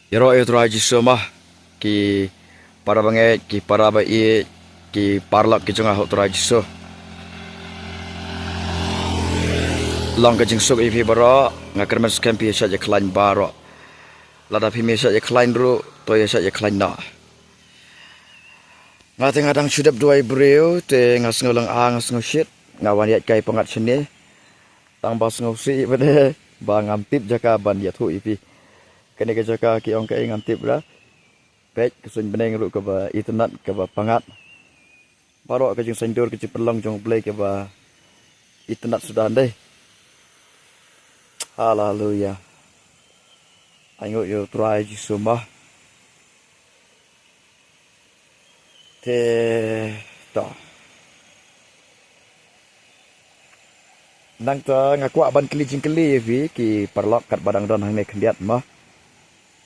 Iro traji semah ki para banget ki para bai ki parlak ki jengah traji so long ka jing sok ifi baro ngakermen skampi saja klain baro lada phi saja klain ru to ya saja klain na ngate ngadang sudap duai breu te ngas ngolang ngas ngoshit ngawan yat kai pangat sini tang bas ngosi bade bangam tip jaka ban ya thu ifi kene ke jaka ki ong kai ngam tip ra pek kesun beneng ru ke ba internet ke ba pangat baro ke jing sendur ke cipelong jong play ke ba internet sudah deh. Hallelujah. Anh ngồi try chứ số mà thế đó nang ta ngaku aban keli jingkeli vi ki perlok kat badang don hang ne kendiat mah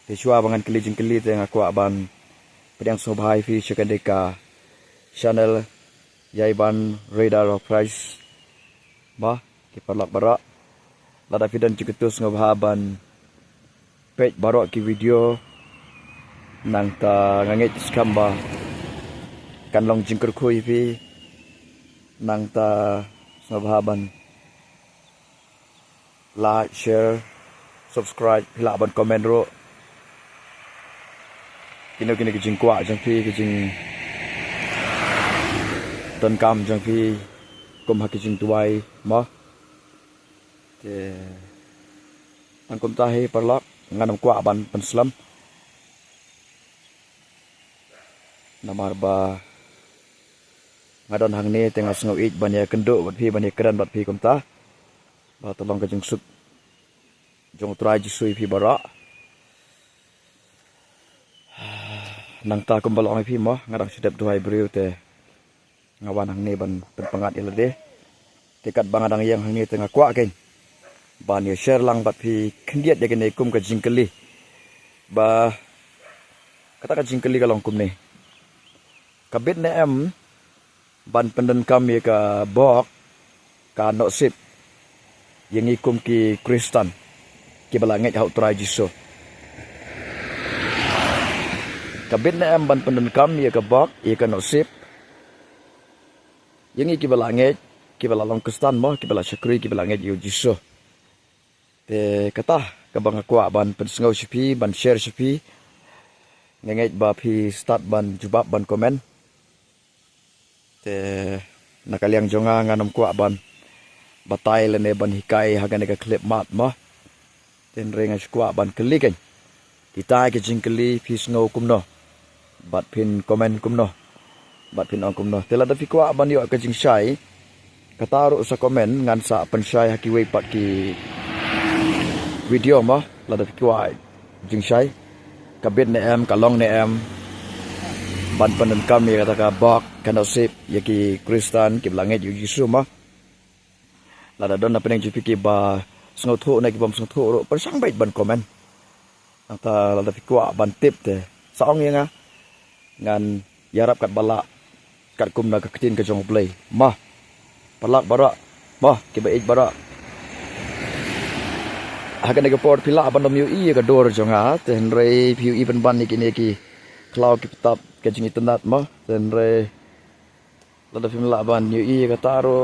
te shua bangan keli jingkeli te ngaku aban pedang sobhai vi shakadeka channel yaiban radar of price mah ki perlok barak lada fidan ciketus ngobhaban page barok ki video nang ta ngangit skamba kan long jingker khui vi nang ta ngobhaban like share subscribe hila ban comment ro kino kini kijing kwa jang phi kijing ton kam jang phi kum ha kijing tuai ma te angkum tahi perlak nganam kwa ban penslam namar ba ngadon hang ni tengah sengau ik ban ya kenduk bat phi ban ya keran bat phi kum ta ba tolong ka jeng sut jong trai ji sui phi bara nang ta kum balong phi mo ngadang sedap duai breu te ngawan hang ni ban pengat ya lede tekat bangadang yang hang ni tengah kwa ken ban ya share lang bat phi kendiat ya kene kum ka jingkeli ba kata ka jingkeli ka long kum ni kabit ne em ban penden kam ya ka bok ka no sip yang ikum ki Kristen ki balanget hau try jiso kabit ne em ban penden kam ya ka bok ya ka no sip yang ki balanget ki balalong Kristen mo ki bala syakri ki balanget yu jiso te kata kabang akwa ban pensengau sipi ban share sipi ngenget ba phi start ban jubab ban komen te nakaliang jonga nganam kwa ban batai lene ban hikai hagan ka clip mat ma ten renga skwa ban keliken kita ke jingkeli phi sngau kumno bat phin komen kumno bat phin ong kumno tela da phi kwa ban yo ka jingshai kataru sa komen ngan sa penshai hakiwe pat ki video mà là được kêu jing shai kabit ne em kalong ne em ban panen kami kata ka bak kana sip yaki Kristen ki blanget yu Yesu ma la da don na peneng jupi ki ba sngo tho na ki bom sngo tho ro persang bait ban komen anta la da fikwa ban tip te saong nga ngan yarap kat bala kat kum na ka ketin ka jong play ma palak bara ma ki ba ik bara hagan ke port pila ban dom yu i ka dor jonga ten re piu i ban ban ni kini ki cloud ki tap ke jingi tenat ma ten re la da film la ban yu i ka taro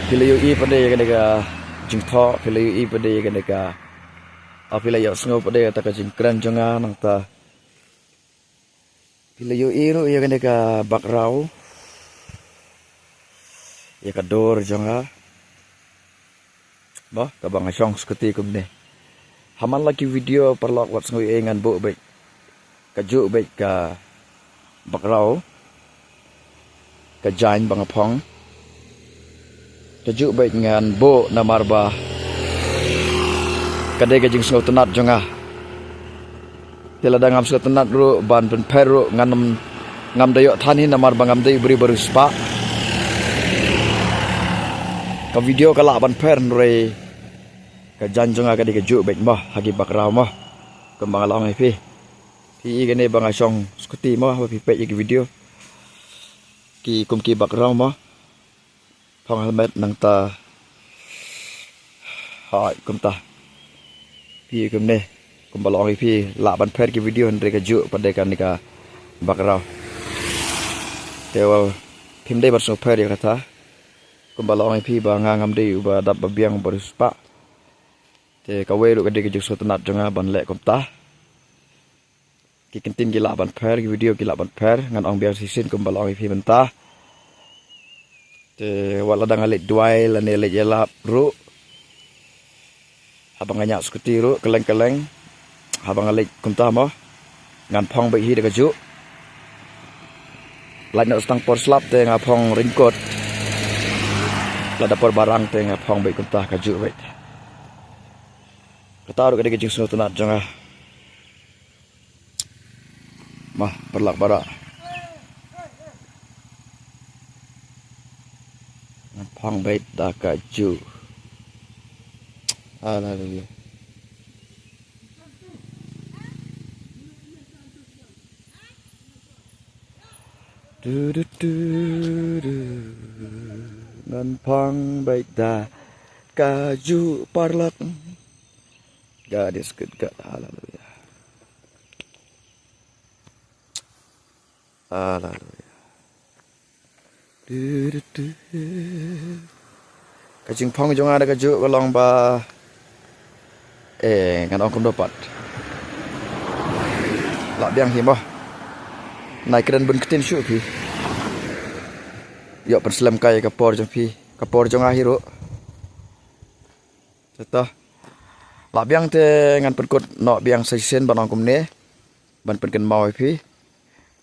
pila yu i pade ka ka jing tho pila yu i pade ka ka apila yo sngo pade ta ka jing kran jonga nang ta pila yu i ro ya ka bakrau ya ka dor jonga bah kabang asong seperti kum ni haman lagi video perlok wat sengui ngan bo baik kaju baik ka bakrau ka jain bangapong kaju baik ngan bo namarba kadai ka jing sengau tenat jonga tela dangam sengau tenat ru ban pen peru nganam ngam dayok thani namar bangam day beri baru spa ka video kala ban per re ka janjong aga di kejuk baik mah hagi bakrau mah kembang along pi gene bang asong skuti mah pi pek ki video ki kum ki bakrau mah phong helmet nang ta hai kum ta pi kum ne kumbalong ipi la ban pher ki video hendre ka ju pada kan nika bakrau tewal phim dei bar so pher ya kata kumbalong ipi ba ngam dei ba dap ba biang barus pa te ka we ru ka de ka ju so tanat jonga ban le kom ta ki kentin ki la ban pher ki video ki la ban pher ngan ong biang sisin kumbalong ipi benta te wala dang ale duai la ne le yela ru abang nganya skuti ru keleng-keleng abang alik kumta mo ngan phong bai hi de ka ju lai no stang por slap te nga phong ringkot la da por barang te nga phong bai kumta ka ju bai kata ru ka de ka ju so tunat jonga mah perlak bara ngan phong bai da ka ju haleluya nan phong bai da kaju parlak. God is good, God. Hallelujah. Hallelujah. Kajing phong jong ada kaju kolong ba ngan ong kum dapat la biang hi mo nai keren bun ketin syu pi yo perslam kai kapor jong pi kapor jong ahiro tata la biang te ngan perkut no biang saisen ban ong kum ne ban pen mau pi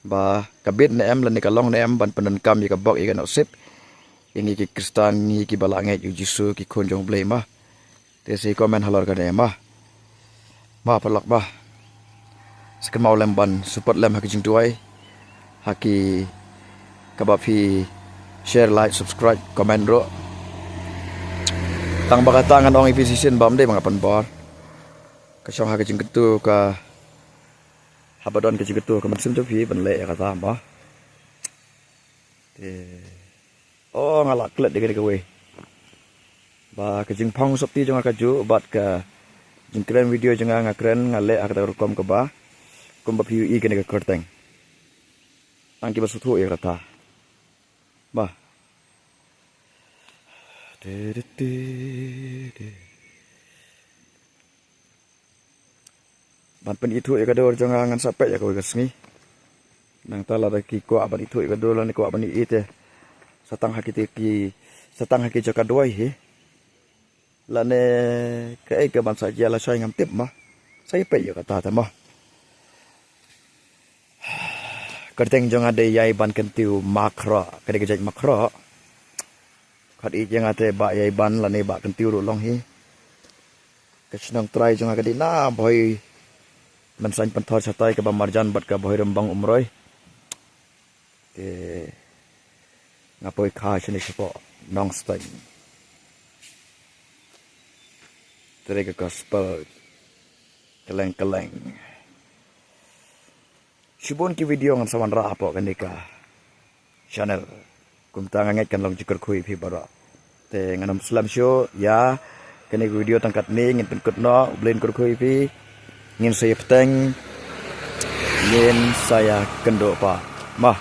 ba kabit ne em lan ni kalong ne em ban pen kam yi ka bok yi ka no sip yang ki kristan ni ki balange yu jisu ki kon jong blai ma te se komen halor ka ne ma palak ba sekan mau lemban support lem haki jing tuai haki kabapi share like subscribe comment ro tang bakatangan ong ipi season bam dei mangapan bor ka syong haki jing ketu ka habadon ke jing ketu ka mansim tu pi ban le ka ta ba oh ngalak klet de ke we ba ke jing phong sop ti jong ka ju bat ka jing keren video jeng nga keren ngale akata rekom ke ba kumba piu I kene ke kerteng angki basutu ya kata ba ban pen itu ya kador jeng ngan sampai ya ko kesni nang tala da ki ko aban itu ya kador lan ko aban I te satang haki jaka doi he lane cái ban saja la sai ngam tip ma sai pe yo kata ta ma kerteng jong ade yai ban kentiu makro kade gejak makro khat I jeng ate ba yai ban lane ba kentiu ru long hi kachnang trai jong ade na boy man san pan thor satai ka ba marjan bat ka boy rembang umroi te ngapoi kha chini sipo nong stai Terega gospel keleng-keleng. Subon ki video ngan sawan ra apo kanika channel kumta nganget kan long jikar khui phi bara te nganam slam show ya kani video tangkat ni ngin penkut no blen kur khui phi ngin saya peteng ngin saya kendo pa mah